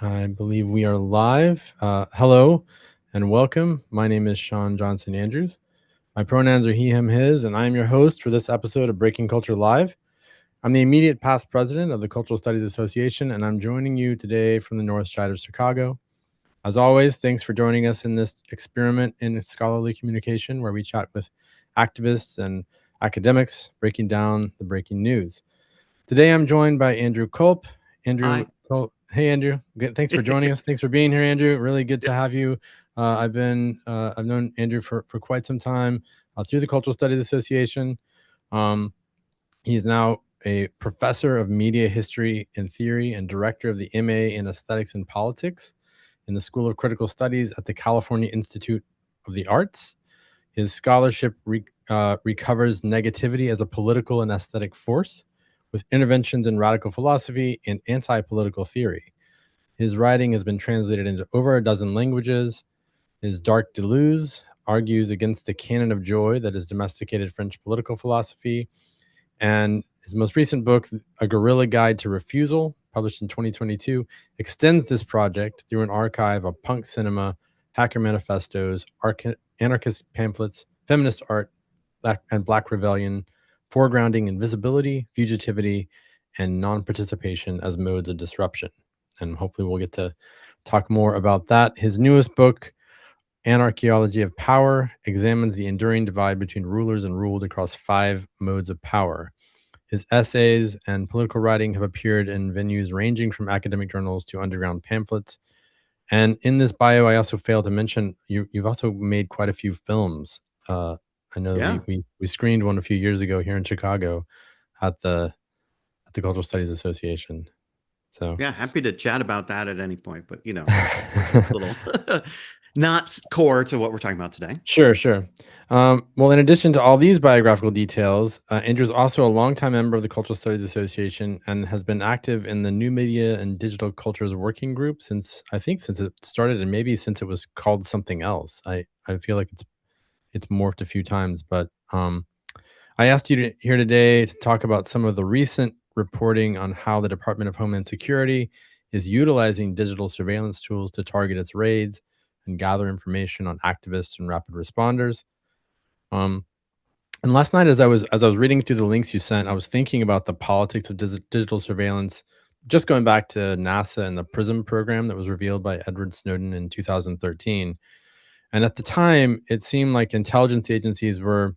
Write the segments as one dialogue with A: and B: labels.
A: I believe we are live. Hello and welcome. My name is Sean Johnson Andrews. My pronouns are he, him, his, and I am your host for this episode of Breaking Culture Live. I'm the immediate past president of the Cultural Studies Association, and I'm joining you today from the north side of Chicago. As always, thanks for joining us in this experiment in scholarly communication where we chat with activists and academics breaking down the breaking news. Today, I'm joined by Andrew Culp. Andrew
B: Hi.
A: Culp. Hey, Andrew. Thanks for joining us. Thanks for being here, Andrew. Really good to have you. I've known Andrew for quite some time through the Cultural Studies Association. Um, he's now a professor of media history and theory and director of the MA in Aesthetics and Politics in the School of Critical Studies at the California Institute of the Arts. His scholarship recovers negativity as a political and aesthetic force with interventions in radical philosophy and anti-political theory. His writing has been translated into over a dozen languages. His Dark Deleuze argues against the canon of joy that is domesticated French political philosophy. And his most recent book, A Guerrilla Guide to Refusal, published in 2022, extends this project through an archive of punk cinema, hacker manifestos, anarchist pamphlets, feminist art, and Black rebellion, foregrounding invisibility, fugitivity, and non-participation as modes of disruption. And hopefully we'll get to talk more about that. His newest book, Anarcheology of Power, examines the enduring divide between rulers and ruled across 5 modes of power. His essays and political writing have appeared in venues ranging from academic journals to underground pamphlets. And in this bio, I also failed to mention you've also made quite a few films. I know that
B: Yeah.
A: we screened one a few years ago here in Chicago at the Cultural Studies Association. So
B: Yeah. Happy to chat about that at any point. But, of course, that's a little not core to what we're talking about today.
A: Sure, sure. Well, in addition to all these biographical details, Andrew is also a longtime member of the Cultural Studies Association and has been active in the New Media and Digital Cultures Working Group since since it started, and maybe since it was called something else. I feel like it's morphed a few times, but I asked you here today to talk about some of the recent reporting on how the Department of Homeland Security is utilizing digital surveillance tools to target its raids and gather information on activists and rapid responders. Um, and last night, as I was reading through the links you sent, I was thinking about the politics of digital surveillance. Just going back to NASA and the PRISM program that was revealed by Edward Snowden in 2013. And at the time, it seemed like intelligence agencies were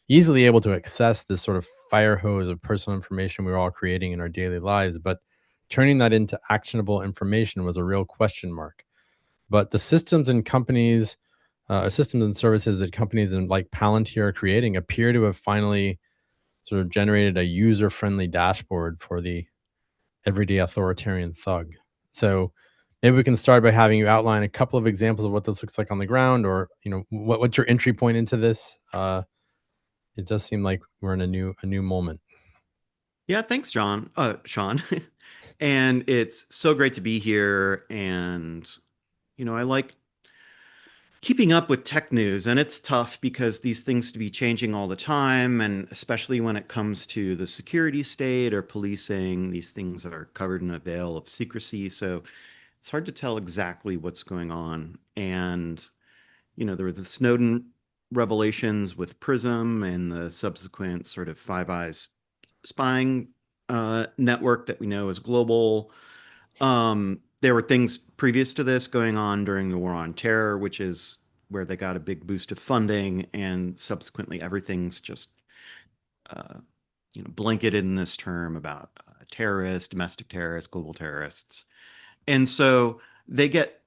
A: easily able to access this sort of fire hose of personal information we were all creating in our daily lives. But turning that into actionable information was a real question mark. But the systems and services that companies like Palantir are creating appear to have finally sort of generated a user-friendly dashboard for the everyday authoritarian thug. So maybe we can start by having you outline a couple of examples of what this looks like on the ground, or what's your entry point into this. It does seem like we're in a new moment.
B: Yeah. Thanks, Sean. And it's so great to be here. And, I like keeping up with tech news. And it's tough because these things to be changing all the time. And especially when it comes to the security state or policing, these things are covered in a veil of secrecy. So it's hard to tell exactly what's going on. And there were the Snowden revelations with Prism and the subsequent sort of Five Eyes spying network that we know is global. There were things previous to this going on during the War on Terror, which is where they got a big boost of funding, and subsequently everything's just uh, blanketed in this term about terrorists, domestic terrorists, global terrorists, and so they get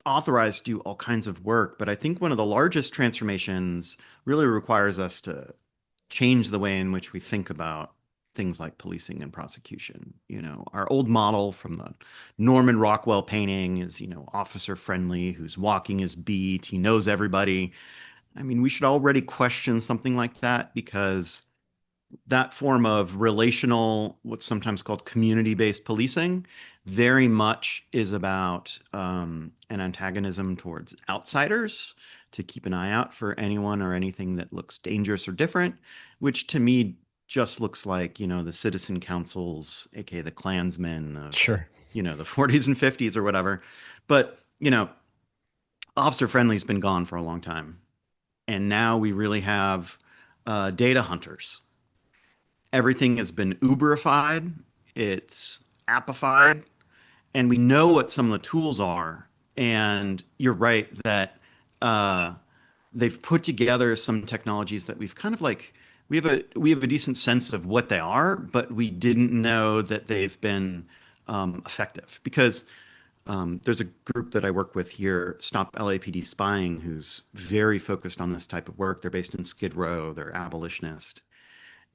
B: authorized to do all kinds of work. But I think one of the largest transformations really requires us to change the way in which we think about things like policing and prosecution. Our old model from the Norman Rockwell painting is, officer friendly, who's walking his beat, he knows everybody. I mean, we should already question something like that because that form of relational, what's sometimes called community-based policing, very much is about an antagonism towards outsiders to keep an eye out for anyone or anything that looks dangerous or different, which to me just looks like, the citizen councils, aka the Klansmen of,
A: Sure.
B: the 40s and 50s or whatever. But, officer friendly's been gone for a long time. And now we really have data hunters. Everything has been Uberified, it's appified, and we know what some of the tools are. And you're right that uh, they've put together some technologies that we've kind of like we have a decent sense of what they are, but we didn't know that they've been effective because there's a group that I work with here, Stop LAPD Spying, who's very focused on this type of work. They're based in Skid Row. They're abolitionist,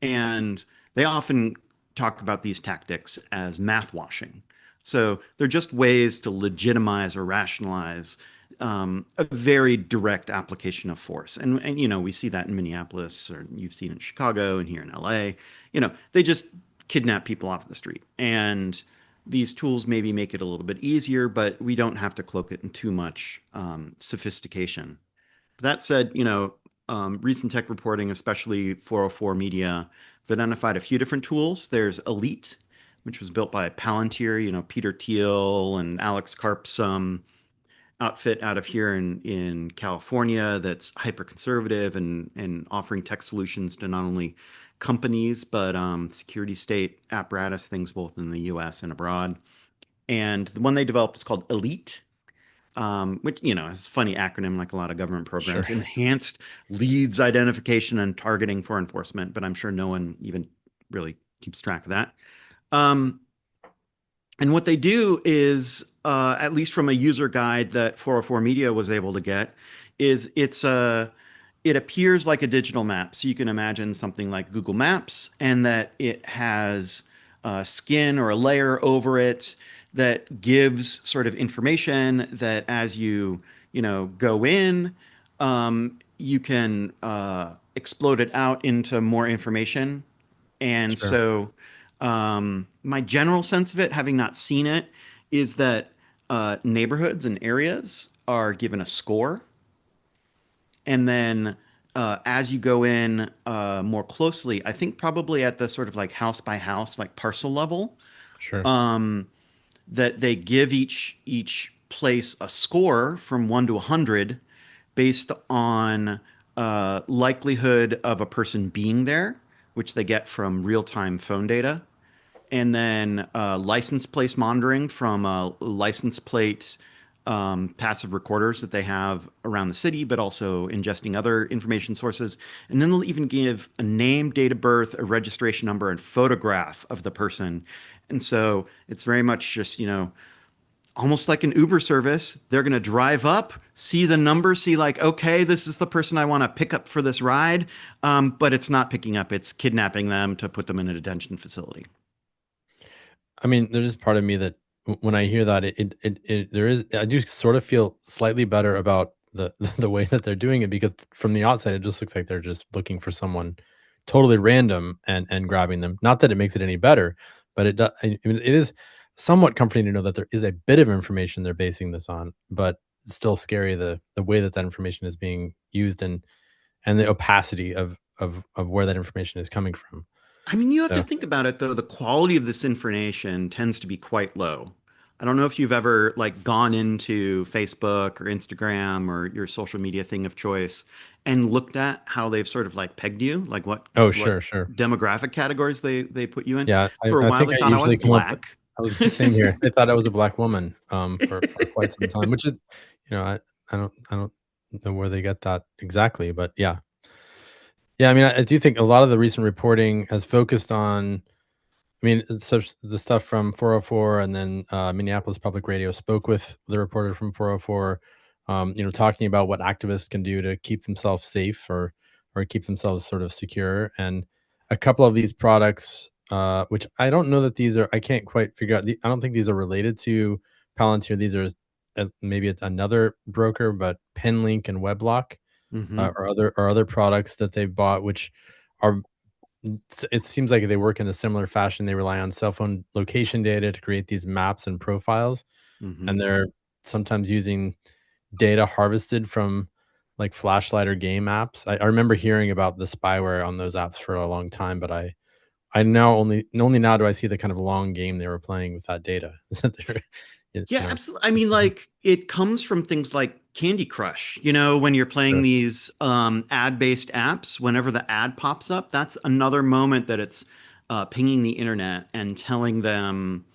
B: and they often talk about these tactics as math washing. So they're just ways to legitimize or rationalize a very direct application of force. And we see that in Minneapolis, or you've seen it in Chicago and here in LA. They just kidnap people off the street. And these tools maybe make it a little bit easier, but we don't have to cloak it in too much sophistication. That said, recent tech reporting, especially 404 Media, have identified a few different tools. There's Elite, which was built by Palantir, Peter Thiel and Alex Karp's outfit out of here in California that's hyper conservative and offering tech solutions to not only companies but security state apparatus, things both in the US and abroad. And the one they developed is called Elite, which is a funny acronym like a lot of government
A: Sure.
B: programs. Enhanced Leads Identification and Targeting for Enforcement, but I'm sure no one even really keeps track of that. Um, and what they do is, at least from a user guide that 404 Media was able to get, is it appears like a digital map. So you can imagine something like Google Maps, and that it has a skin or a layer over it that gives sort of information that as go in, you can explode it out into more information. And
A: Sure.
B: so, my general sense of it, having not seen it, is that neighborhoods and areas are given a score. And then as you go in more closely, I think probably at the sort of like house by house, like parcel level,
A: Sure.
B: um, that they give each place a score from 1 to 100 based on likelihood of a person being there, which they get from real-time phone data, and then license plate monitoring from license plate passive recorders that they have around the city, but also ingesting other information sources. And then they'll even give a name, date of birth, a registration number, and photograph of the person. And so it's very much just, almost like an Uber service. They're going to drive up, see the number, see like, okay, this is the person I want to pick up for this ride. But it's not picking up, it's kidnapping them to put them in a detention facility.
A: I mean, there's part of me that when I hear that, there is, I do sort of feel slightly better about the the way that they're doing it, because from the outside, it just looks like they're just looking for someone totally random and grabbing them. Not that it makes it any better, but I mean, it is somewhat comforting to know that there is a bit of information they're basing this on, but it's still scary the way that that information is being used, and the opacity of where that information is coming from.
B: I mean, you have to
A: So,
B: think about it though. The quality of this information tends to be quite low. I don't know if you've ever like gone into Facebook or Instagram or your social media thing of choice and looked at how they've sort of like pegged you, like
A: oh,
B: what
A: sure, sure.
B: demographic categories they put you in.
A: Yeah,
B: For a
A: I
B: while,
A: think
B: they
A: I
B: thought I was
A: usually come up with
B: black.
A: I was same here. They thought I was a black woman, for quite some time, which is, I don't know where they get that exactly, but yeah. Yeah, I mean, I do think a lot of the recent reporting has focused on, I mean, the stuff from 404, and then, Minneapolis Public Radio spoke with the reporter from 404, talking about what activists can do to keep themselves safe, or keep themselves sort of secure. And a couple of these products, which I don't know that these are, I can't quite figure out. I don't think these are related to Palantir. These are maybe it's another broker, but Penlink and Weblock,
B: Hmm.
A: or other products that they've bought, which are, it seems like they work in a similar fashion. They rely on cell phone location data to create these maps and profiles,
B: Hmm.
A: and they're sometimes using data harvested from like flashlight or game apps. I remember hearing about the spyware on those apps for a long time, but I now only now do I see the kind of long game they were playing with that data. Is that they're,
B: Yeah, absolutely. I mean, like it comes from things like Candy Crush. You know, when you're playing
A: sure.
B: these ad-based apps, whenever the ad pops up, that's another moment that it's pinging the internet and telling them,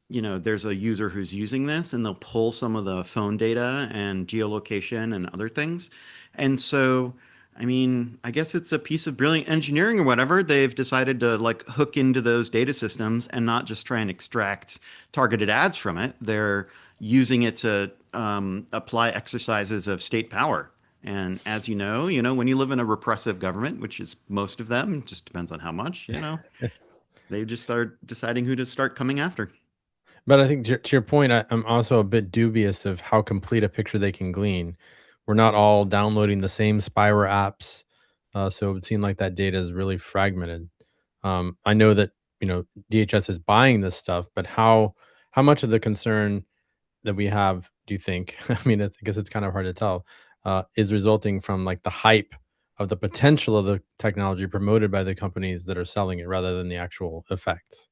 B: you know, there's a user who's using this, and they'll pull some of the phone data and geolocation and other things. And so, I mean, I guess it's a piece of brilliant engineering or whatever. They've decided to like hook into those data systems and not just try and extract targeted ads from it. They're using it to apply exercises of state power. And as you know, when you live in a repressive government, which is most of them, it just depends on how much, you know, they just start deciding who to start coming after.
A: But I think to your point, I'm also a bit dubious of how complete a picture they can glean. We're not all downloading the same spyware apps, so it would seem like that data is really fragmented. I know that DHS is buying this stuff, but how much of the concern that we have do you think? I mean, I guess it's kind of hard to tell. Is resulting from like the hype of the potential of the technology promoted by the companies that are selling it, rather than the actual effects.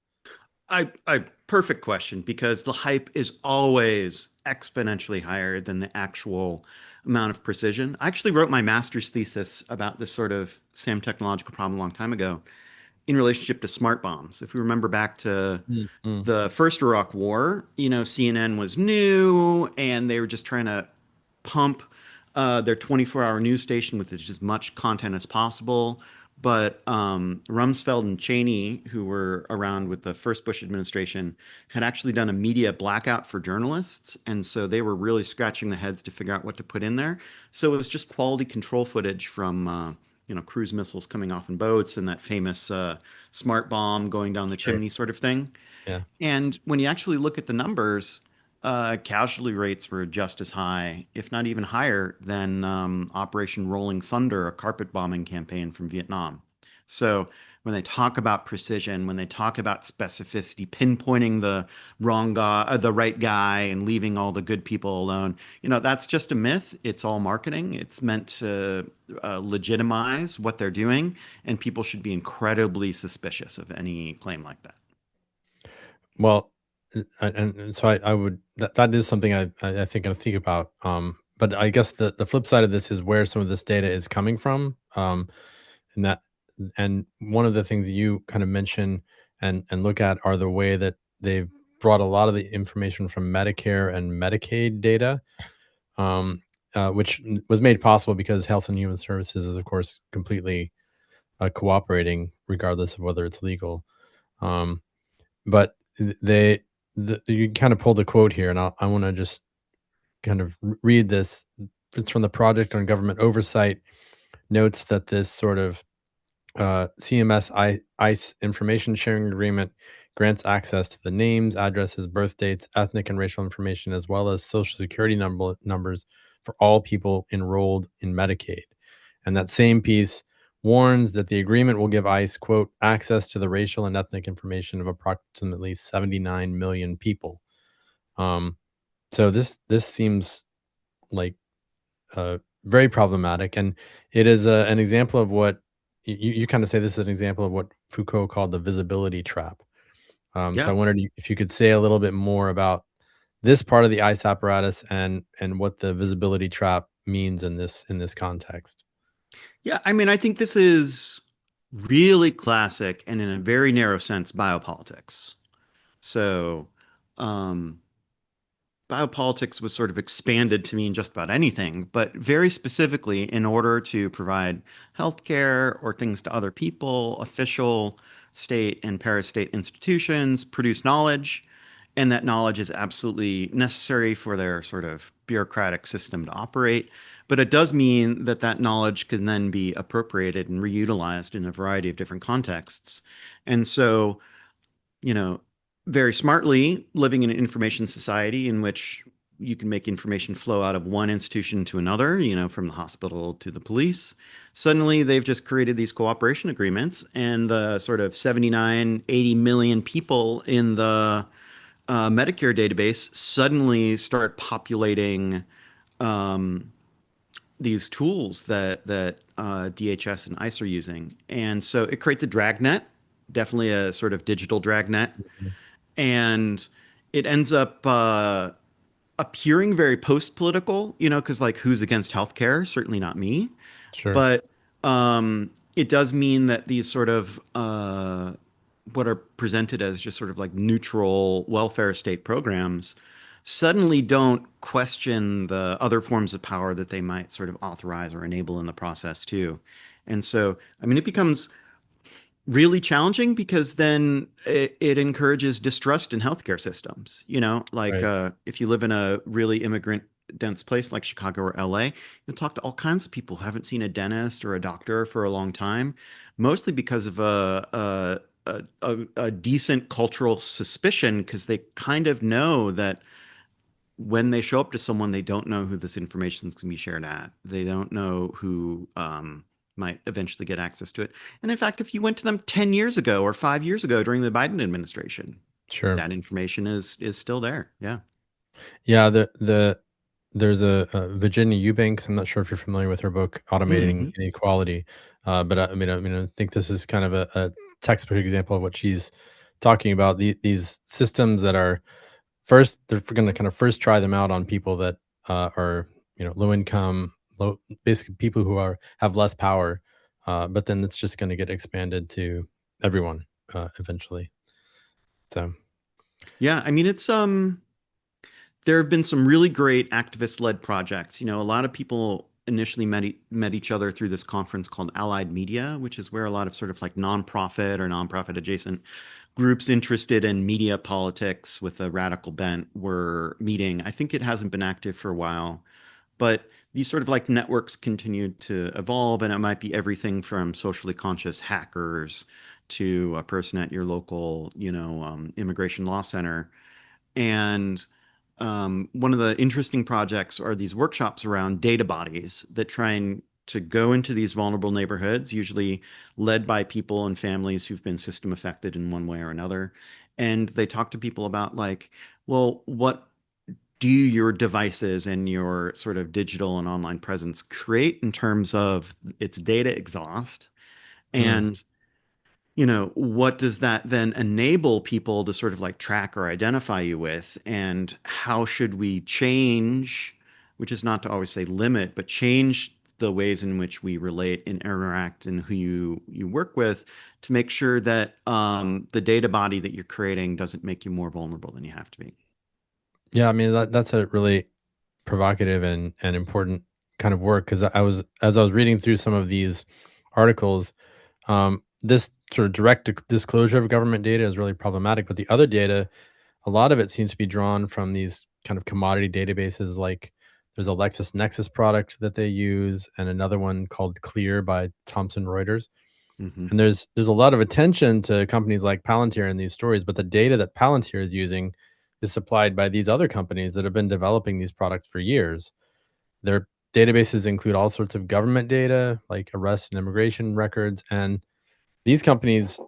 B: I perfect question because the hype is always exponentially higher than the actual amount of precision. I actually wrote my master's thesis about this sort of same technological problem a long time ago in relationship to smart bombs. If we remember back to
A: Mm, mm.
B: the first Iraq War, you know, CNN was new and they were just trying to pump their 24-hour news station with as much content as possible. But Rumsfeld and Cheney, who were around with the first Bush administration, had actually done a media blackout for journalists. And so they were really scratching their heads to figure out what to put in there. So it was just quality control footage from, you know, cruise missiles coming off in boats and that famous smart bomb going down the
A: Sure.
B: chimney sort of thing.
A: Yeah.
B: And when you actually look at the numbers, casualty rates were just as high, if not even higher, than Operation Rolling Thunder, a carpet bombing campaign from Vietnam. So when they talk about precision, when they talk about specificity, pinpointing the wrong guy, the right guy, and leaving all the good people alone, you know, that's just a myth. It's all marketing. It's meant to legitimize what they're doing, and people should be incredibly suspicious of any claim like that.
A: Well, and so I would that is something I think I think about. But I guess the flip side of this is where some of this data is coming from. And that and one of the things that you kind of mention and look at are the way that they've brought a lot of the information from Medicare and Medicaid data, um, which was made possible because Health and Human Services is, of course, completely cooperating, regardless of whether it's legal. Um, but you kind of pulled a quote here, and I want to just kind of read this. It's from the Project on Government Oversight. Notes that this sort of CMS ICE information sharing agreement grants access to the names, addresses, birth dates, ethnic and racial information, as well as social security numbers for all people enrolled in Medicaid. And that same piece warns that the agreement will give ICE, quote, access to the racial and ethnic information of approximately 79 million people. Um, so this seems like very problematic, and it is an example of what you kind of say. This is an example of what Foucault called the visibility trap. So I
B: Yeah.
A: wondered if you could say a little bit more about this part of the ICE apparatus and what the visibility trap means in this context.
B: Yeah, I mean, I think this is really classic and in a very narrow sense, biopolitics. So, um, biopolitics was sort of expanded to mean just about anything, but very specifically in order to provide healthcare or things to other people, official state and parastate institutions produce knowledge, and that knowledge is absolutely necessary for their sort of bureaucratic system to operate. But it does mean that that knowledge can then be appropriated and reutilized in a variety of different contexts. And so, you know, very smartly living in an information society in which you can make information flow out of one institution to another, you know, from the hospital to the police. Suddenly they've just created these cooperation agreements, and the sort of 79, 80 million people in the Medicare database suddenly start populating um, these tools that DHS and ICE are using, and so it creates a dragnet definitely a sort of digital dragnet,
A: Mhm.
B: and it ends up appearing very post-political, because like who's against healthcare? Certainly not me.
A: Sure.
B: But it does mean that these sort of what are presented as just sort of like neutral welfare state programs suddenly don't question the other forms of power that they might sort of authorize or enable in the process too. And so, I mean, it becomes really challenging because then it encourages distrust in healthcare systems. Like
A: Right.
B: if you live in a really immigrant dense place like Chicago or LA, you talk to all kinds of people who haven't seen a dentist or a doctor for a long time, mostly because of a decent cultural suspicion because they kind of know that when they show up to someone, they don't know who this information is going to be shared at. They don't know who might eventually get access to it. And in fact, if you went to them 10 years ago or 5 years ago during the Biden administration,
A: Sure.
B: that information is still there. Yeah.
A: Yeah, there's a Virginia Eubanks. I'm not sure if you're familiar with her book Automating
B: Hmm.
A: Inequality, but I think this is kind of a textbook example of what she's talking about. These systems that are first, they're going to kind of first try them out on people that are low income, low basically people who are have less power, but then it's just going to get expanded to everyone eventually. So
B: Yeah. I mean, there have been some really great activist-led projects. A lot of people initially met each other through this conference called Allied Media, which is where a lot of sort of like nonprofit or nonprofit adjacent groups interested in media politics with a radical bent were meeting. I think it hasn't been active for a while, but these sort of like networks continue to evolve, and it might be everything from socially conscious hackers to a person at your local, immigration law center. And one of the interesting projects are these workshops around data bodies that try and to go into these vulnerable neighborhoods, usually led by people and families who've been system affected in one way or another. And they talk to people about like, well, what do your devices and your sort of digital and online presence create in terms of its data exhaust?
A: mm,
B: And what does that then enable people to sort of like track or identify you with? And how should we change, which is not to always say limit, but change the ways in which we relate and interact and who you work with to make sure that the data body that you're creating doesn't make you more vulnerable than you have to be.
A: yeah, I mean that's a really provocative and important kind of work because I was as I was reading through some of these articles, this sort of direct disclosure of government data is really problematic. But the other data, a lot of it seems to be drawn from these kind of commodity databases. Like there's a LexisNexis product that they use, and another one called Clear by Thomson Reuters.
B: Hmm.
A: And there's a lot of attention to companies like Palantir in these stories, but the data that Palantir is using is supplied by these other companies that have been developing these products for years. Their databases include all sorts of government data, like arrest and immigration records, and these companies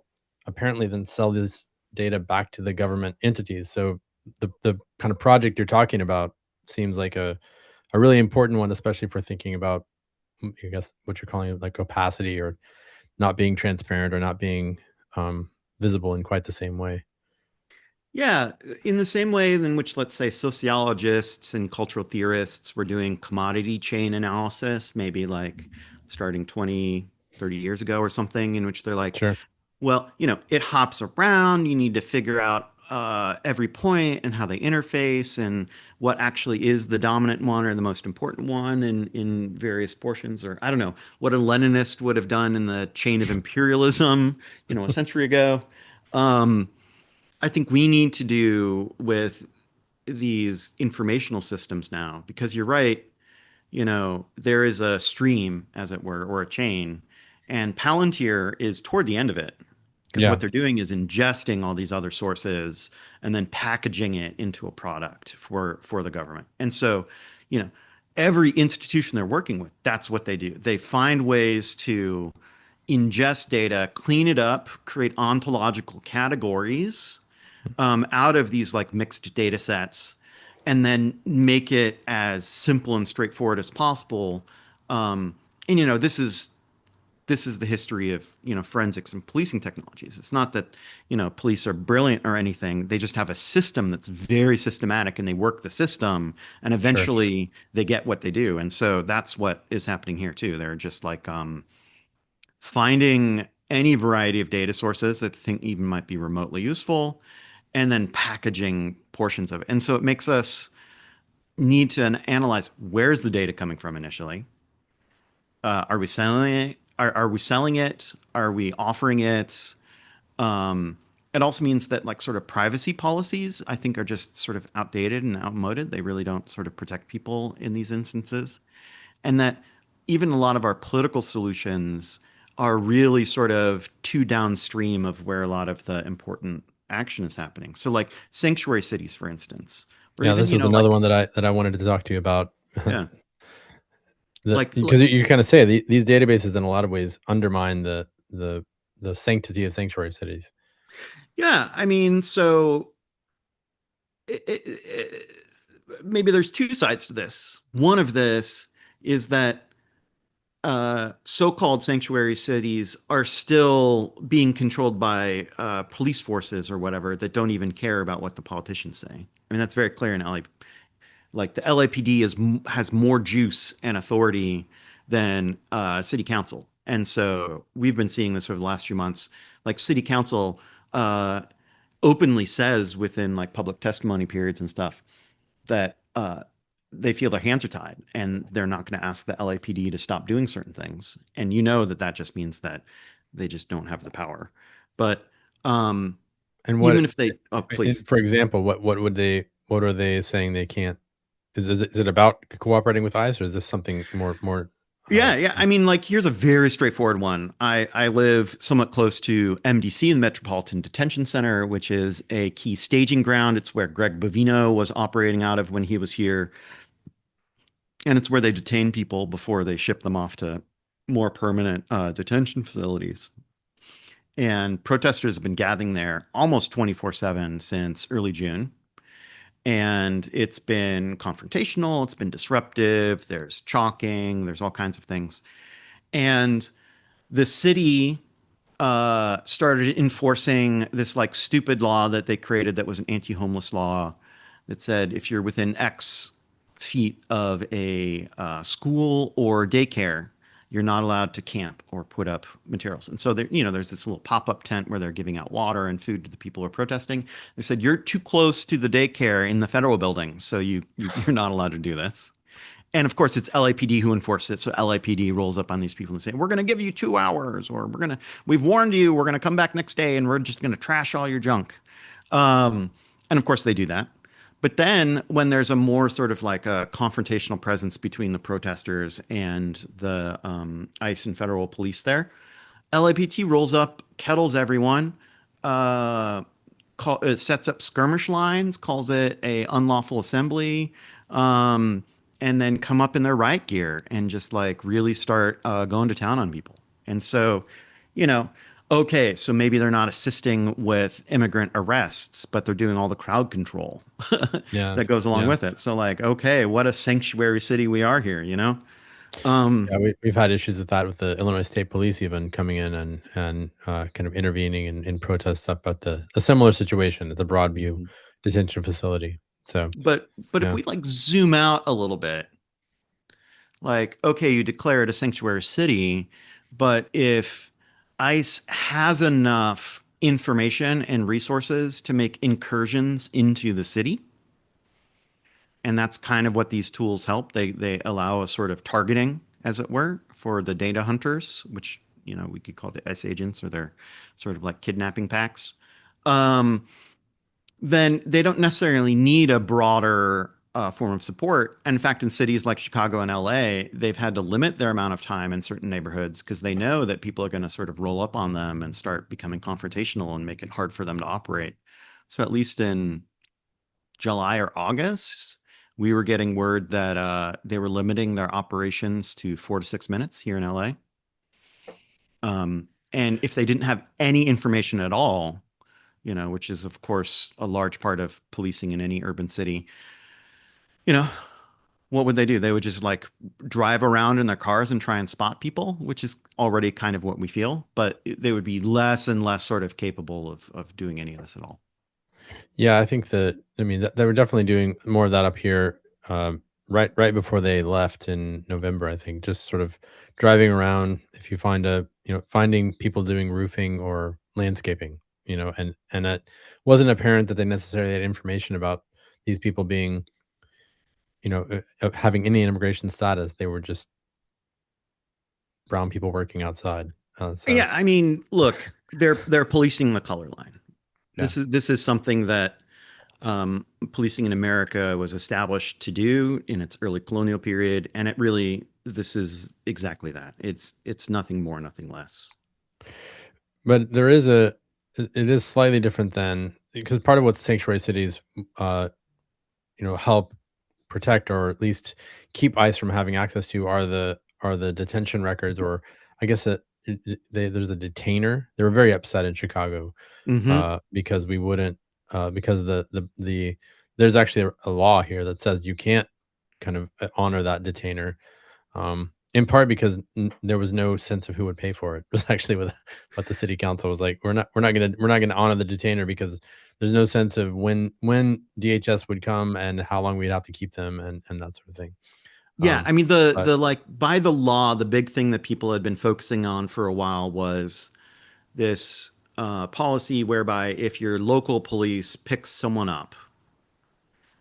A: apparently then sell this data back to the government entities. So the kind of project you're talking about seems like a really important one, especially for thinking about I guess what you're calling like opacity or not being transparent or not being visible in quite the same way.
B: Yeah, in the same way in which, let's say, sociologists and cultural theorists were doing commodity chain analysis, maybe like starting 20, 30 years ago or something, in which they're like,
A: Sure.
B: well, it hops around. You need to figure out every point and how they interface and what actually is the dominant one or the most important one in various portions. Or I don't know what a Leninist would have done in the chain of imperialism, a century ago. Um, I think we need to do with these informational systems now, because you're right, there is a stream, as it were, or a chain, and Palantir is toward the end of it. Because what
A: Yeah.
B: they're doing is ingesting all these other sources and then packaging it into a product for the government. And so, you know, every institution they're working with, that's what they do. They find ways to ingest data, clean it up, create ontological categories out of these like mixed data sets, and then make it as simple and straightforward as possible. And this is this is the history of, forensics and policing technologies. It's not that, police are brilliant or anything. They just have a system that's very systematic and they work the system and
A: Sure.
B: eventually they get what they do. And so that's what is happening here too. They're just like finding any variety of data sources that they think even might be remotely useful and then packaging portions of it. And so it makes us need to analyze where's the data coming from initially. Are we selling it? Are we selling it? Are we offering it? Um, it also means that like sort of privacy policies, I think, are just sort of outdated and outmoded. They really don't sort of protect people in these instances, and that even a lot of our political solutions are really sort of too downstream of where a lot of the important action is happening. So, like sanctuary cities, for instance, or
A: Yeah,
B: even
A: this is another one that I wanted to talk to you about.
B: yeah,
A: Because you kind of say these databases in a lot of ways undermine the sanctity of sanctuary cities.
B: yeah. I mean, so maybe there's two sides to this. One of this is that so-called sanctuary cities are still being controlled by police forces or whatever that don't even care about what the politicians say. I mean, that's very clear in LA. Like the LAPD has more juice and authority than city council, and so we've been seeing this over the last few months. Like city council uh, openly says within like public testimony periods and stuff that they feel their hands are tied and they're not going to ask the LAPD to stop doing certain things. And that that just means that they just don't have the power. But
A: And
B: even
A: what,
B: if they, oh, please.
A: for example, what are they saying they can't? Is it about cooperating with ICE, or is this something more? Uh,
B: Yeah, yeah. I mean, like, here's a very straightforward one. I live somewhat close to MDC, the Metropolitan Detention Center, which is a key staging ground. It's where Greg Bovino was operating out of when he was here. And it's where they detain people before they ship them off to more permanent detention facilities. And protesters have been gathering there almost 24/7 since early June. And it's been confrontational, it's been disruptive, there's chalking, there's all kinds of things. And the city started enforcing this like stupid law that they created that was an anti-homeless law that said if you're within X feet of a school or daycare, you're not allowed to camp or put up materials. And so there, there's this little pop-up tent where they're giving out water and food to the people who are protesting. They said you're too close to the daycare in the federal building, so you're not allowed to do this. And of course, it's LAPD who enforces it. So LAPD rolls up on these people and say, "We're going to give you 2 hours, or we've warned you. We're going to come back next day, and we're just going to trash all your junk." Um, and of course, they do that. But then, when there's a more sort of like a confrontational presence between the protesters and the ICE and federal police, there, LAPT rolls up, kettles everyone, uh, sets up skirmish lines, calls it a unlawful assembly, um, and then come up in their riot gear and just like really start going to town on people. And so, you know, okay, so maybe they're not assisting with immigrant arrests, but they're doing all the crowd control
A: yeah,
B: that goes along
A: yeah.
B: with it. So like, okay, what a sanctuary city we are here, you know? Um,
A: Yeah, we've had issues with that with the Illinois State Police even coming in and kind of intervening in protests up at a similar situation at the Broadview detention facility. So
B: but if
A: yeah,
B: we like zoom out a little bit, like, okay, you declare it a sanctuary city, but if ICE has enough information and resources to make incursions into the city, and that's kind of what these tools help. They allow a sort of targeting, as it were, for the data hunters, which we could call the ICE agents or their sort of like kidnapping packs. Um, then they don't necessarily need a broader form of support. And in fact, in cities like Chicago and LA, they've had to limit their amount of time in certain neighborhoods because they know that people are going to sort of roll up on them and start becoming confrontational and make it hard for them to operate. So at least in July or August, we were getting word that they were limiting their operations to 4 to 6 minutes here in LA. And if they didn't have any information at all, which is of course a large part of policing in any urban city, you know, What would they do? They would just like drive around in their cars and try and spot people, which is already kind of what we feel, but they would be less and less sort of capable of doing any of this at all.
A: Yeah, I think that I mean they were definitely doing more of that up here, right before they left in November. I think just sort of driving around. If you find finding people doing roofing or landscaping, and it wasn't apparent that they necessarily had information about these people being having any immigration status. They were just brown people working outside. So
B: Yeah, I mean, look, they're policing the color line.
A: yeah.
B: This is something that policing in America was established to do in its early colonial period, and it really this is exactly that. It's nothing more, nothing less.
A: But there is it is slightly different than because part of what the sanctuary cities, uh, help protect or at least keep ICE from having access to are the detention records, or I guess there's a detainer. They were very upset in Chicago
B: Hmm.
A: because we wouldn't because the there's actually a law here that says you can't kind of honor that detainer, in part because there was no sense of who would pay for it. It was actually what the city council was like. We're not gonna honor the detainer because there's no sense of when DHS would come and how long we'd have to keep them and that sort of thing.
B: Yeah,
A: Um,
B: I mean the
A: but
B: the like by the law, the big thing that people had been focusing on for a while was this policy whereby if your local police picks someone up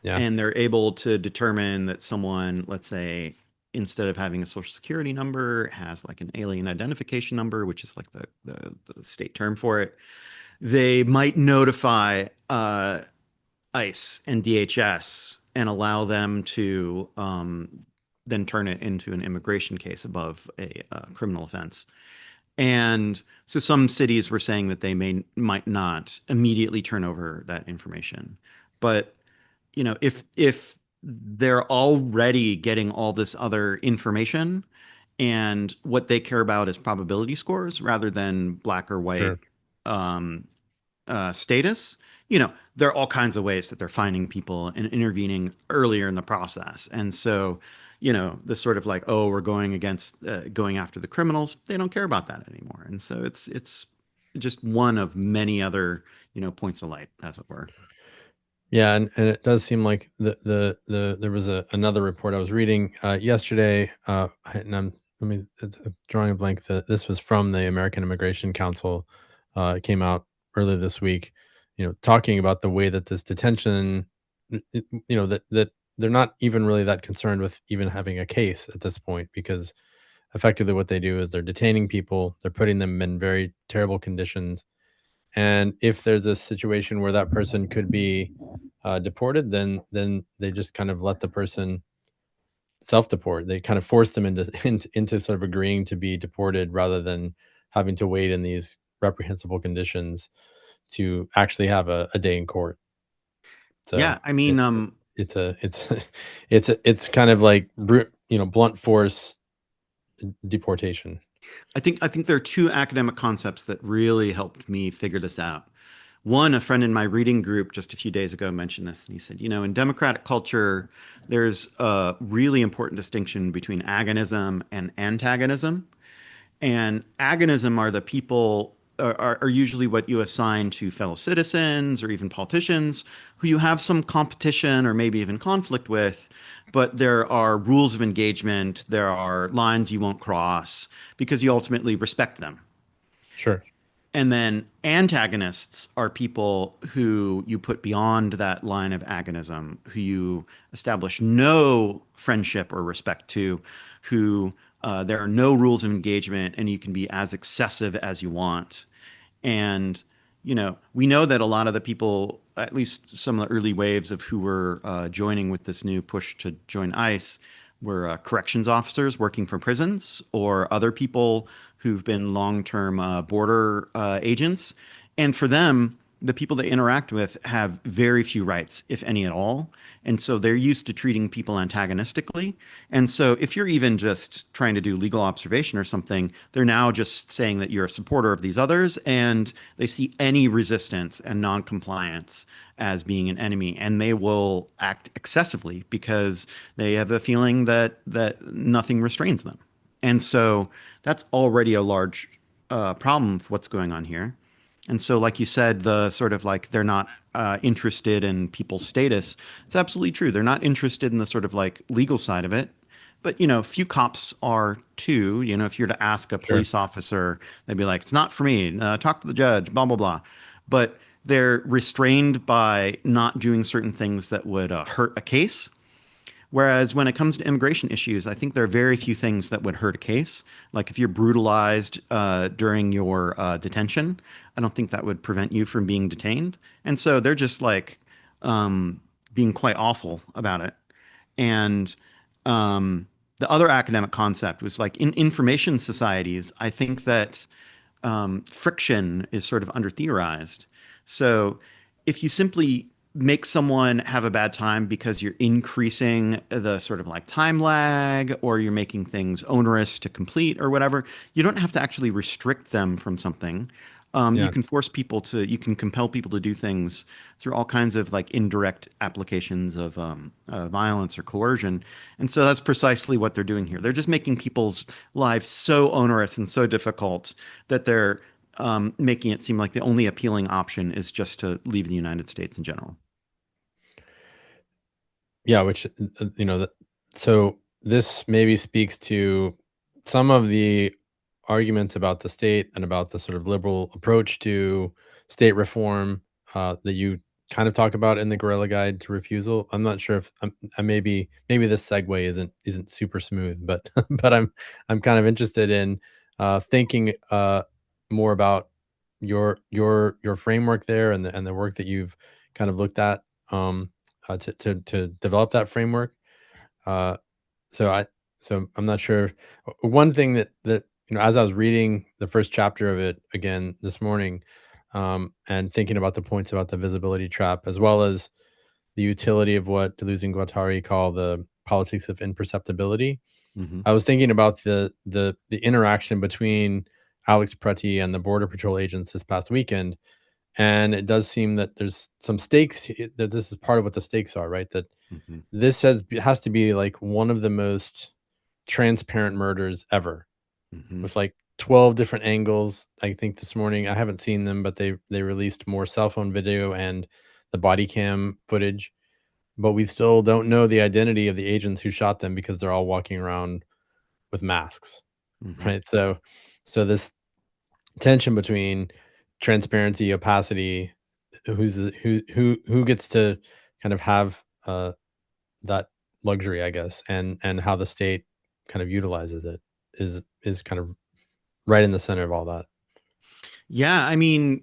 A: yeah,
B: and they're able to determine that someone, let's say, instead of having a social security number, has like an alien identification number, which is like the state term for it, they might notify ICE and DHS and allow them to then turn it into an immigration case above a criminal offense. And so some cities were saying that they might not immediately turn over that information. But if they're already getting all this other information and what they care about is probability scores rather than black or white
A: sure.
B: um, status, there are all kinds of ways that they're finding people and intervening earlier in the process. And so, the sort of like, oh, we're going after the criminals. They don't care about that anymore. And so it's just one of many other, points of light, as it were.
A: Yeah, and it does seem like there was another report I was reading yesterday, and I'm drawing a blank. This was from the American Immigration Council. It came out earlier this week. Talking about the way that this detention, that they're not even really that concerned with even having a case at this point because effectively what they do is they're detaining people, they're putting them in very terrible conditions, and if there's a situation where that person could be deported, then they just kind of let the person self-deport. They kind of force them into sort of agreeing to be deported rather than having to wait in these reprehensible conditions to actually have a day in court.
B: Yeah,
A: So
B: I mean,
A: it's it's kind of like blunt force deportation.
B: I think there are two academic concepts that really helped me figure this out. One, a friend in my reading group just a few days ago mentioned this, and he said, in democratic culture, there's a really important distinction between agonism and antagonism. And agonism are the people are usually what you assign to fellow citizens or even politicians who you have some competition or maybe even conflict with, but there are rules of engagement, there are lines you won't cross because you ultimately respect them.
A: Sure.
B: And then antagonists are people who you put beyond that line of agonism, who you establish no friendship or respect to, who there are no rules of engagement, and you can be as excessive as you want. And, we know that a lot of the people, at least some of the early waves of who were joining with this new push to join ICE, were corrections officers working for prisons or other people who've been long term border agents. And for them, the people they interact with have very few rights, if any at all. And so they're used to treating people antagonistically. And so if you're even just trying to do legal observation or something, they're now just saying that you're a supporter of these others, and they see any resistance and non-compliance as being an enemy, and they will act excessively because they have a feeling that nothing restrains them. And so that's already a large problem with what's going on here. And so, like you said, the sort of like they're not interested in people's status. It's absolutely true. They're not interested in the sort of like legal side of it. But, few cops are too. If you're to ask a
A: Sure.
B: police officer, they'd be like, it's not for me. Talk to the judge, blah, blah, blah. But they're restrained by not doing certain things that would hurt a case. Whereas when it comes to immigration issues, I think there are very few things that would hurt a case. Like if you're brutalized during your detention, I don't think that would prevent you from being detained. And so they're just like being quite awful about it. And the other academic concept was like in information societies, I think that friction is sort of under theorized. So if you simply make someone have a bad time because you're increasing the sort of like time lag or you're making things onerous to complete or whatever, you don't have to actually restrict them from something. You
A: Yeah.
B: can force people to, you can compel people to do things through all kinds of like indirect applications of violence or coercion. And so that's precisely what they're doing here. They're just making people's lives so onerous and so difficult that they're making it seem like the only appealing option is just to leave the United States in general.
A: Yeah, which so this maybe speaks to some of the arguments about the state and about the sort of liberal approach to state reform that you kind of talk about in the Guerrilla Guide to Refusal. I'm not sure if I maybe this segue isn't super smooth, but but I'm kind of interested in thinking more about your framework there and the work that you've kind of looked at. To develop that framework. Uh, so I so I'm not sure. One thing that as I was reading the first chapter of it again this morning, and thinking about the points about the visibility trap, as well as the utility of what Deleuze and Guattari call the politics of imperceptibility.
B: Hmm.
A: I was thinking about the interaction between Alex Preti and the Border Patrol agents this past weekend, and it does seem that there's some stakes that this is part of what the stakes are, right? That
B: Hmm.
A: this has to be like one of the most transparent murders ever,
B: Hmm.
A: with like 12 different angles. I think this morning, I haven't seen them, but they released more cell phone video and the body cam footage, but we still don't know the identity of the agents who shot them because they're all walking around with masks,
B: Hmm.
A: right? So this tension between transparency, opacity, who gets to kind of have that luxury, I guess, and how the state kind of utilizes it is kind of right in the center of all that.
B: Yeah, I mean,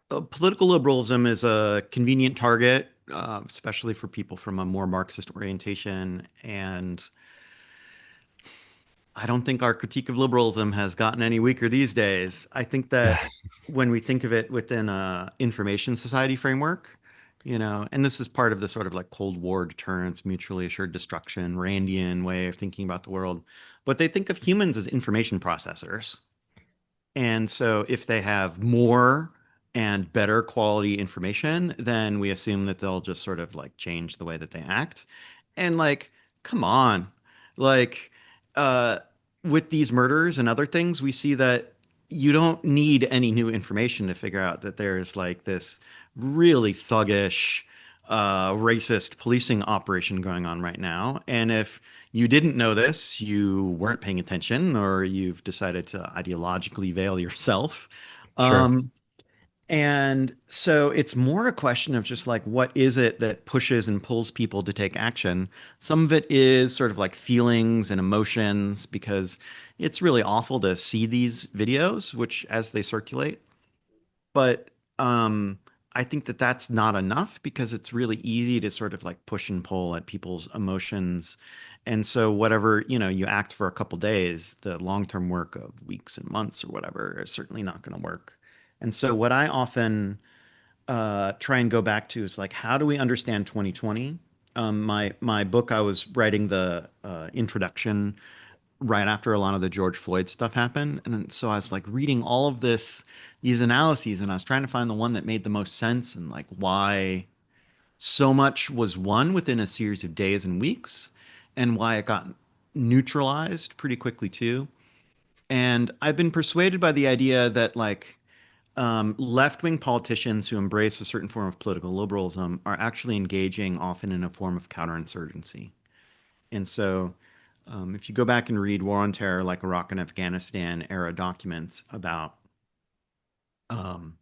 B: political liberalism is a convenient target, especially for people from a more Marxist orientation. And I don't think our critique of liberalism has gotten any weaker these days. I think that
A: Yeah,
B: when we think of it within a information society framework, and this is part of the sort of like Cold War deterrence, mutually assured destruction, Randian way of thinking about the world, but they think of humans as information processors. And so if they have more and better quality information, then we assume that they'll just sort of like change the way that they act. And like, come on. Like, uh, with these murders and other things, we see that you don't need any new information to figure out that there's like this really thuggish, racist policing operation going on right now. And if you didn't know this, you weren't paying attention, or you've decided to ideologically veil yourself.
A: sure,
B: Um, and so it's more a question of just like, what is it that pushes and pulls people to take action? Some of it is sort of like feelings and emotions, because it's really awful to see these videos, which as they circulate. But I think that that's not enough because it's really easy to sort of like push and pull at people's emotions. And so whatever, you act for a couple days, the long-term work of weeks and months or whatever is certainly not going to work. And so what I often try and go back to is like, how do we understand 2020? My book, I was writing the introduction right after a lot of the George Floyd stuff happened, and then, so I was like reading all of these analyses, and I was trying to find the one that made the most sense and like why so much was won within a series of days and weeks, and why it got neutralized pretty quickly too. And I've been persuaded by the idea that like left-wing politicians who embrace a certain form of political liberalism are actually engaging often in a form of counterinsurgency. And so, if you go back and read War on Terror, like Iraq and Afghanistan era documents about um,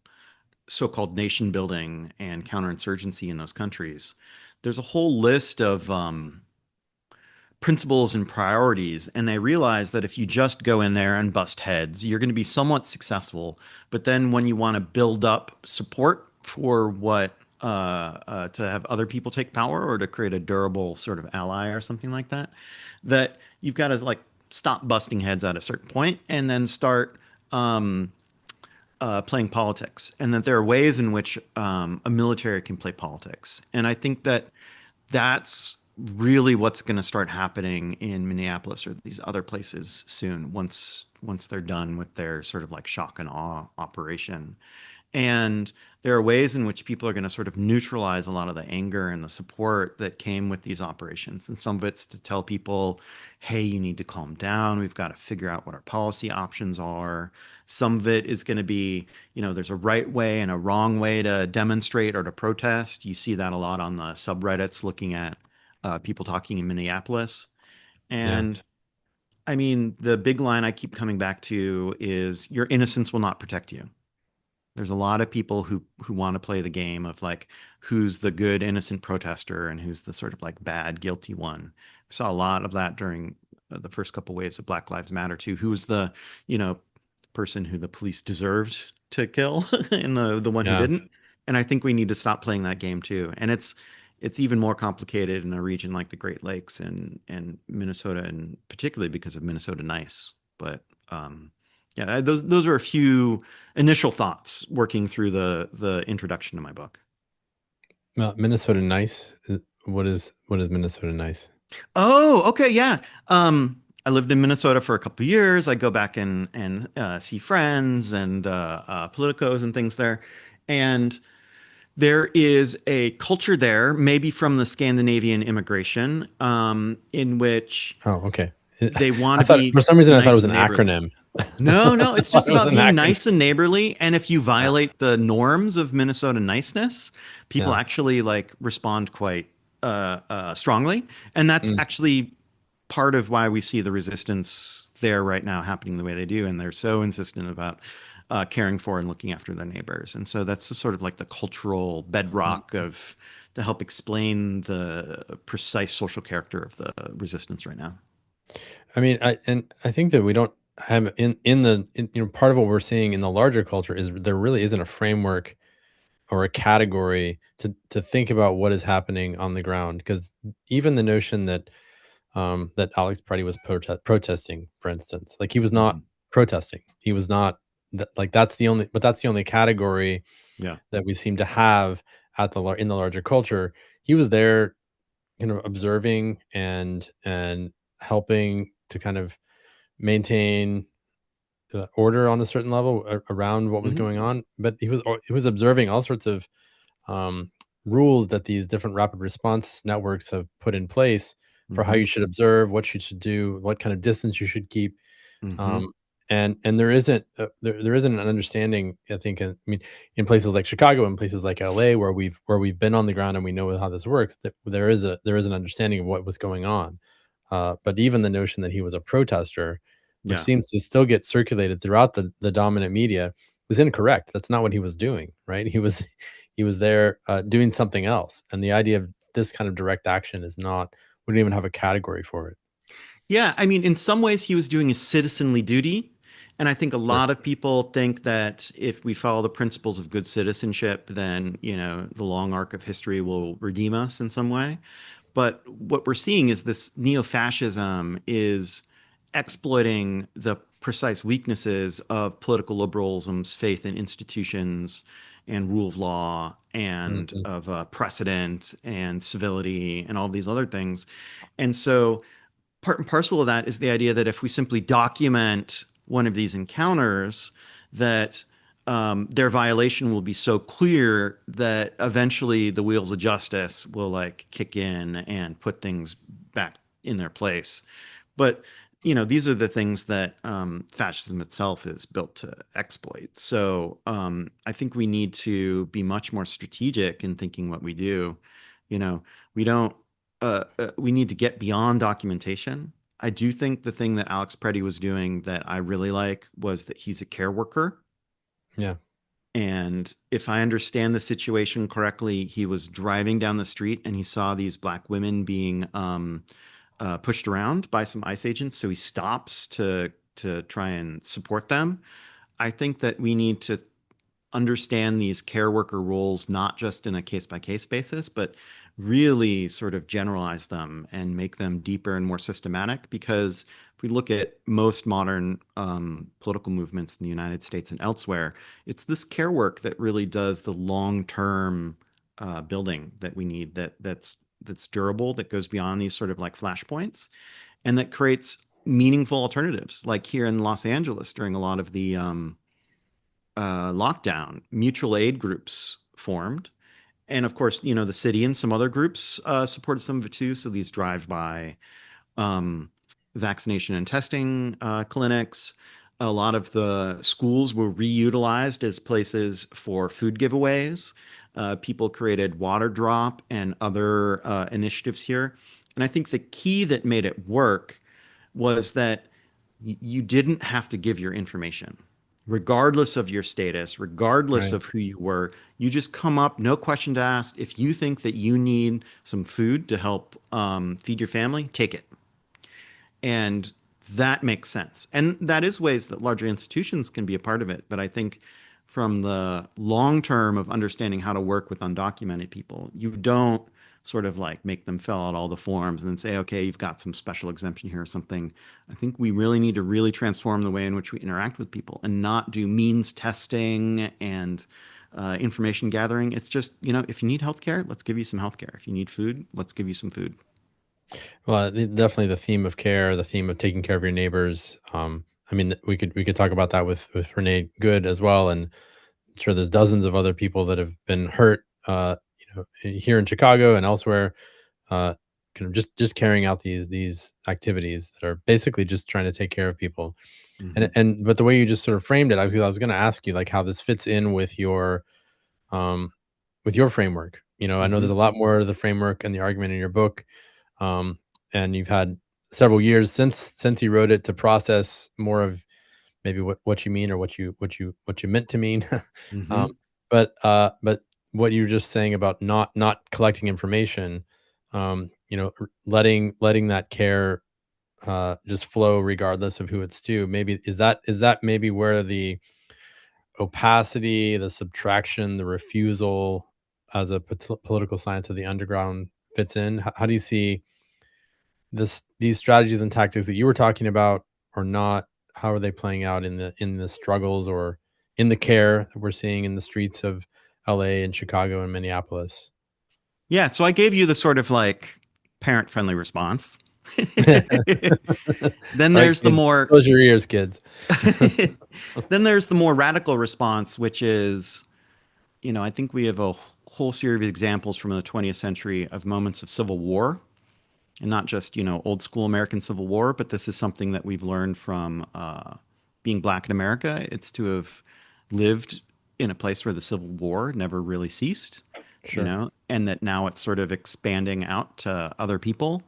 B: so-called nation building and counterinsurgency in those countries, there's a whole list of principles and priorities, and they realize that if you just go in there and bust heads, you're going to be somewhat successful. But then when you want to build up support for what to have other people take power or to create a durable sort of ally or something like that, that you've got to like stop busting heads at a certain point and then start playing politics, and that there are ways in which a military can play politics. And I think that that's really what's going to start happening in Minneapolis or these other places soon once they're done with their sort of like shock and awe operation. And there are ways in which people are going to sort of neutralize a lot of the anger and the support that came with these operations. And some of it's to tell people, hey, you need to calm down. We've got to figure out what our policy options are. Some of it is going to be, there's a right way and a wrong way to demonstrate or to protest. You see that a lot on the subreddits looking at people talking in Minneapolis.
A: Yeah.
B: And I mean, the big line I keep coming back to is your innocence will not protect you. There's a lot of people who want to play the game of like who's the good innocent protester and who's the sort of like bad guilty one. We saw a lot of that during the first couple waves of Black Lives Matter too. Who was the, you know, person who the police deserved to kill and the one who
A: Yeah.
B: didn't. And I think we need to stop playing that game too. And it's even more complicated in a region like the Great Lakes and Minnesota, and particularly because of Minnesota Nice. But yeah, those are a few initial thoughts working through the introduction to my book.
A: Minnesota nice. What is Minnesota nice?
B: Oh, okay, yeah. I lived in Minnesota for a couple of years. I go back and see friends and politicos and things there, and there is a culture there, maybe from the Scandinavian immigration, in which
A: Oh, okay.
B: they want
A: I
B: to
A: thought for
B: be
A: some reason I thought it
B: nice
A: was an
B: and neighborly.
A: acronym.
B: No, no,
A: I
B: it's
A: thought
B: just
A: it was
B: about
A: an
B: being
A: acronym.
B: nice and neighborly. And if you
A: Yeah.
B: violate the norms of Minnesota niceness, people
A: Yeah.
B: actually like respond quite strongly. And that's
A: Mm.
B: actually part of why we see the resistance there right now happening the way they do. And they're so insistent about caring for and looking after their neighbors. And so that's the sort of like the cultural bedrock of to help explain the precise social character of the resistance right now.
A: I mean, I think that we don't have part of what we're seeing in the larger culture is there really isn't a framework or a category to think about what is happening on the ground, because even the notion that Alex Preddy was protesting, for instance, like he was not
B: Mhm.
A: protesting. He was not like that's the only category
B: Yeah.
A: that we seem to have in the larger culture. He was there, observing and helping to kind of maintain order on a certain level around what was
B: Hmm.
A: going on. But he was observing all sorts of um, rules that these different rapid response networks have put in place for how
B: Hmm.
A: you should observe, what you should do, what kind of distance you should keep.
B: Hmm.
A: And there isn't an understanding, I think. I mean, in places like Chicago and places like LA, where we've been on the ground and we know how this works, there is an understanding of what was going on. But even the notion that he was a protester, which
B: Yeah.
A: seems to still get circulated throughout the dominant media, was incorrect. That's not what he was doing, right? He was there doing something else, and the idea of this kind of direct action is not. We don't even have a category for it.
B: Yeah, I mean, in some ways, he was doing a citizenly duty. And I think a
A: Sure.
B: lot of people think that if we follow the principles of good citizenship, then, the long arc of history will redeem us in some way. But what we're seeing is this neo-fascism is exploiting the precise weaknesses of political liberalism's faith in institutions and rule of law and
A: Mhm.
B: of precedent and civility and all these other things. And so part and parcel of that is the idea that if we simply document one of these encounters, that their violation will be so clear that eventually the wheels of justice will like kick in and put things back in their place. But these are the things that fascism itself is built to exploit. So I think we need to be much more strategic in thinking what we do. You know, we don't. We need to get beyond documentation. I do think the thing that Alex Preddy was doing that I really like was that he's a care worker.
A: Yeah.
B: And if I understand the situation correctly, he was driving down the street and he saw these black women being pushed around by some ICE agents. So he stops to try and support them. I think that we need to understand these care worker roles not just in a case by case basis, but really sort of generalize them and make them deeper and more systematic. Because if we look at most modern political movements in the United States and elsewhere, it's this care work that really does the long term building that we need that's durable, that goes beyond these sort of like flashpoints, and that creates meaningful alternatives. Like here in Los Angeles during a lot of the lockdown, mutual aid groups formed. And of course, the city and some other groups supported some of it too. So these drive-by um, vaccination and testing clinics. A lot of the schools were reutilized as places for food giveaways. People created water drop and other initiatives here. And I think the key that made it work was that you didn't have to give your information, regardless of your status, regardless
A: Right.
B: of who you were. You just come up, no question to ask. If you think that you need some food to help feed your family, take it. And that makes sense. And that is ways that larger institutions can be a part of it. But I think from the long term of understanding how to work with undocumented people, you don't sort of like make them fill out all the forms and then say, okay, you've got some special exemption here or something. I think we really need to really transform the way in which we interact with people and not do means testing and information gathering. It's just, if you need healthcare, let's give you some healthcare. If you need food, let's give you some food.
A: Well, definitely the theme of care, the theme of taking care of your neighbors. I mean, we could talk about that with Renee Good as well, and I'm sure there's dozens of other people that have been hurt, here in Chicago and elsewhere, uh, kind of just carrying out these activities that are basically just trying to take care of people.
B: Hmm.
A: And but the way you just sort of framed it, I was going to ask you like how this fits in um, with your framework. I know there's
B: Hmm.
A: a lot more of the framework and the argument in your book, um, and you've had several years since you wrote it to process more of maybe what you mean or what you meant to mean. um,
B: Hmm.
A: but what you're just saying about not collecting information, letting that care just flow regardless of who it's to. Maybe is that maybe where the opacity, the subtraction, the refusal as a political science of the underground fits in? How do you see these strategies and tactics that you were talking about, or not? How are they playing out in the struggles or in the care that we're seeing in the streets of LA and Chicago and Minneapolis?
B: Yeah, so I gave you the sort of like parent friendly response. Then
A: All right,
B: there's the
A: kids,
B: more
A: close your ears, kids.
B: then there's the more radical response, which is, I think we have a whole series of examples from the 20th century of moments of civil war, and not just, old school American Civil War, but this is something that we've learned from being black in America. It's to have lived in a place where the Civil War never really ceased,
A: Sure.
B: and that now it's sort of expanding out to other people.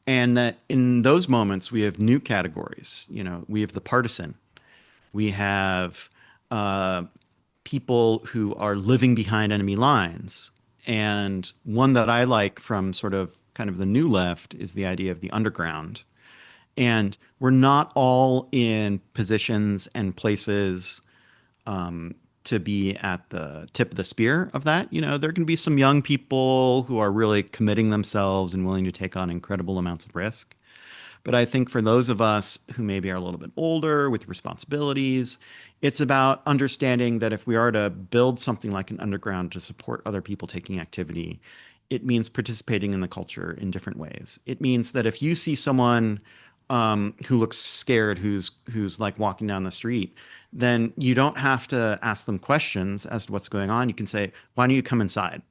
B: And that in those moments, we have new categories. We have the partisan, we have uh, people who are living behind enemy lines. And one that I like from sort of kind of the new left is the idea of the underground. And we're not all in positions and places to be at the tip of the spear of that. There can be some young people who are really committing themselves and willing to take on incredible amounts of risk. But I think for those of us who maybe are a little bit older with responsibilities, it's about understanding that if we are to build something like an underground to support other people taking activity, it means participating in the culture in different ways. It means that if you see someone who looks scared, who's like walking down the street, then you don't have to ask them questions as to what's going on. You can say, "Why don't you come inside?"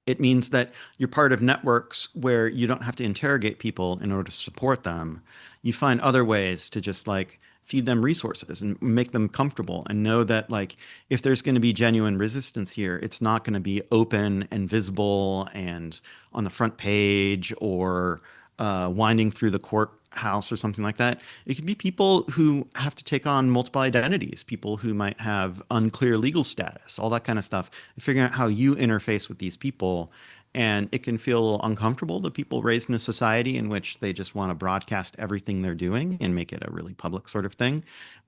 B: It means that you're part of networks where you don't have to interrogate people in order to support them. You find other ways to just like feed them resources and make them comfortable and know that like if there's going to be genuine resistance here, it's not going to be open and visible and on the front page or winding through the courthouse or something like that. It could be people who have to take on multiple identities, people who might have unclear legal status, all that kind of stuff. Figuring out how you interface with these people. And it can feel a little uncomfortable to people raised in a society in which they just want to broadcast everything they're doing and make it a really public sort of thing.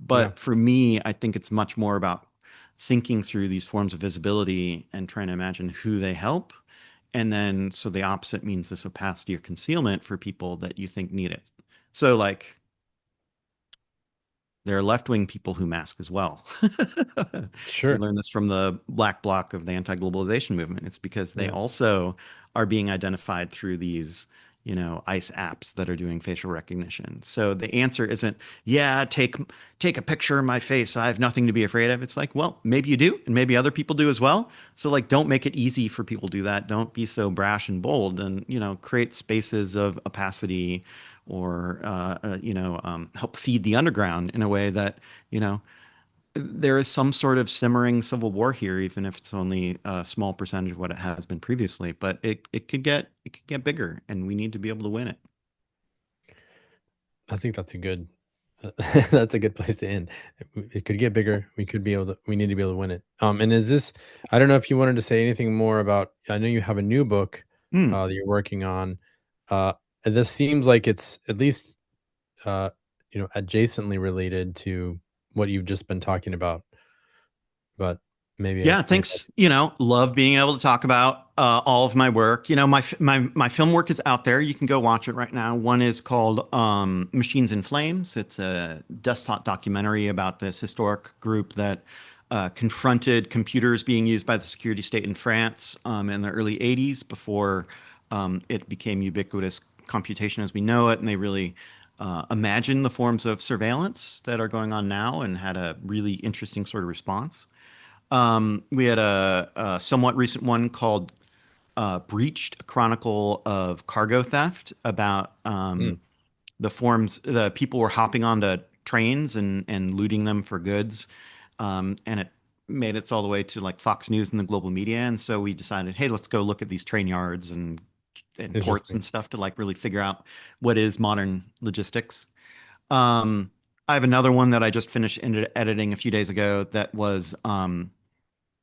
A: Yeah,
B: But for me, I think it's much more about thinking through these forms of visibility and trying to imagine who they help. And then, so the opposite means this opacity or concealment for people that you think need it. So, like, there are left-wing people who mask as well. We
A: sure.
B: learned this from the black bloc of the anti-globalization movement. It's because they
A: Yeah,
B: also are being identified through these, ICE apps that are doing facial recognition. So the answer isn't, yeah, take a picture of my face. I have nothing to be afraid of. It's like, well, maybe you do, and maybe other people do as well. So like, don't make it easy for people to do that. Don't be so brash and bold, and create spaces of opacity or help feed the underground in a way that there is some sort of simmering civil war here, even if it's only a small percentage of what it has been previously. But it could get bigger, and we need to be able to win it.
A: I think that's a good that's a good place to end. It could get bigger. We need to be able to win it. And is this? I don't know if you wanted to say anything more about. I know you have a new book
B: Hmm.
A: that you're working on. And this seems like it's at least uh, adjacently related to what you've just been talking about. But
B: Yeah,
A: maybe
B: thanks. Love being able to talk about all of my work. My film work is out there. You can go watch it right now. One is called Machines in Flames. It's a desktop documentary about this historic group that confronted computers being used by the security state in France in the early '80s before it became ubiquitous computation as we know it, and they really imagined the forms of surveillance that are going on now and had a really interesting sort of response. We had a somewhat recent one called Breached, a chronicle of cargo theft about
A: mm,
B: the people were hopping onto trains and looting them for goods. And it made its all the way to like Fox News and the global media. And so we decided, hey, let's go look at these train yards and ports
A: interesting.
B: and stuff to like really figure out what is modern logistics. Um, I have another one that I just finished editing a few days ago that was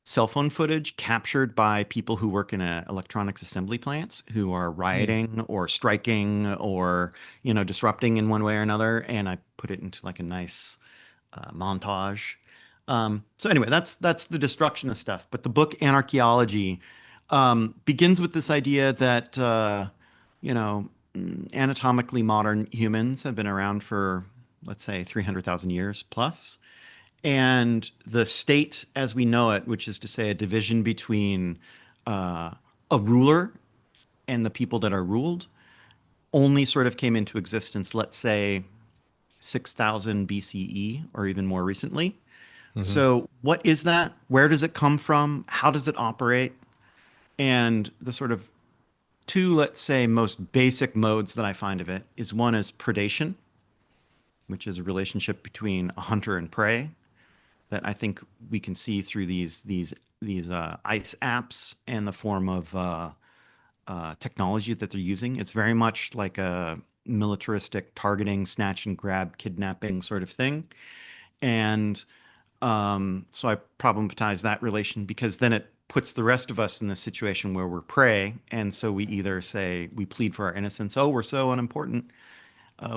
B: cell phone footage captured by people who work in electronics assembly plants who are
A: Mm,
B: rioting or striking or disrupting in one way or another, and I put it into like a nice montage. So anyway, that's the destructionist stuff. But the book Anarcheology begins with this idea that you know anatomically modern humans have been around for, let's say, 300,000 years plus, and the state as we know it, which is to say a division between uh, a ruler and the people that are ruled, only sort of came into existence, let's say, 6,000 BCE or even more recently.
A: mhm.
B: So, what is that? Where does it come from? How does it operate? And the sort of two, let's say, most basic modes that I find of it is one is predation, which is a relationship between a hunter and prey, that I think we can see through these ICE apps and the form of technology that they're using. It's very much like a militaristic targeting, snatch and grab, kidnapping sort of thing. And so I problematize that relation because then it puts the rest of us in the situation where we're prey. And so we either say we plead for our innocence, oh, we're so unimportant,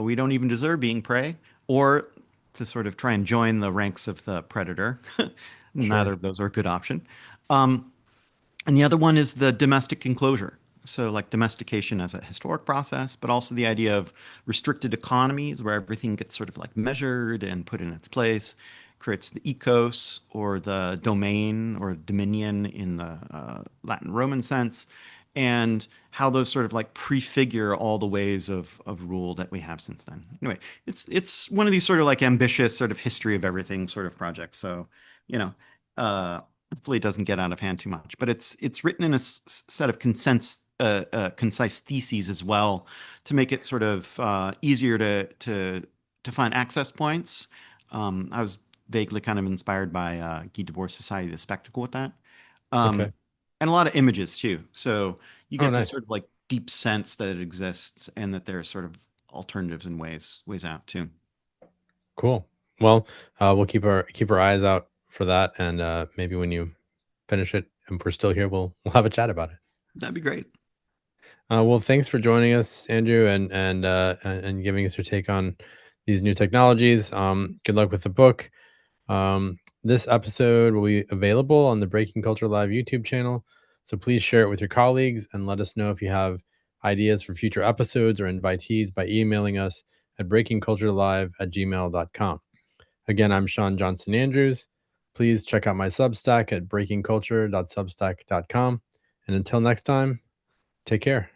B: we don't even deserve being prey, or to sort of try and join the ranks of the predator. Neither
A: Sure.
B: of those are a good option. And the other one is the domestic enclosure. So, like domestication as a historic process, but also the idea of restricted economies where everything gets sort of like measured and put in its place, creates the ecos or the domain or dominion in the Latin Roman sense, and how those sort of like prefigure all the ways of rule that we have since then. Anyway, it's one of these sort of like ambitious sort of history of everything sort of projects. So, you know, hopefully it doesn't get out of hand too much, but it's written in a set of concise theses as well to make it sort of easier to find access points. I was vaguely kind of inspired by Guy Debord's Society of the Spectacle with that,
A: Okay.
B: um, and a lot of images too. So you
A: Oh,
B: get this
A: nice.
B: sort of like deep sense that it exists and that there are sort of alternatives and ways out too.
A: Cool. Well, we'll keep our eyes out for that, and maybe when you finish it, and if we're still here, we'll have a chat about it.
B: That'd be great.
A: Well, thanks for joining us, Andrew, and giving us your take on these new technologies. Good luck with the book. This episode will be available on the Breaking Culture Live YouTube channel, so please share it with your colleagues and let us know if you have ideas for future episodes or invitees by emailing us at breakingculturelive@gmail.com. Again, I'm Sean Johnson Andrews. Please check out my Substack at breakingculture.substack.com. And until next time, take care.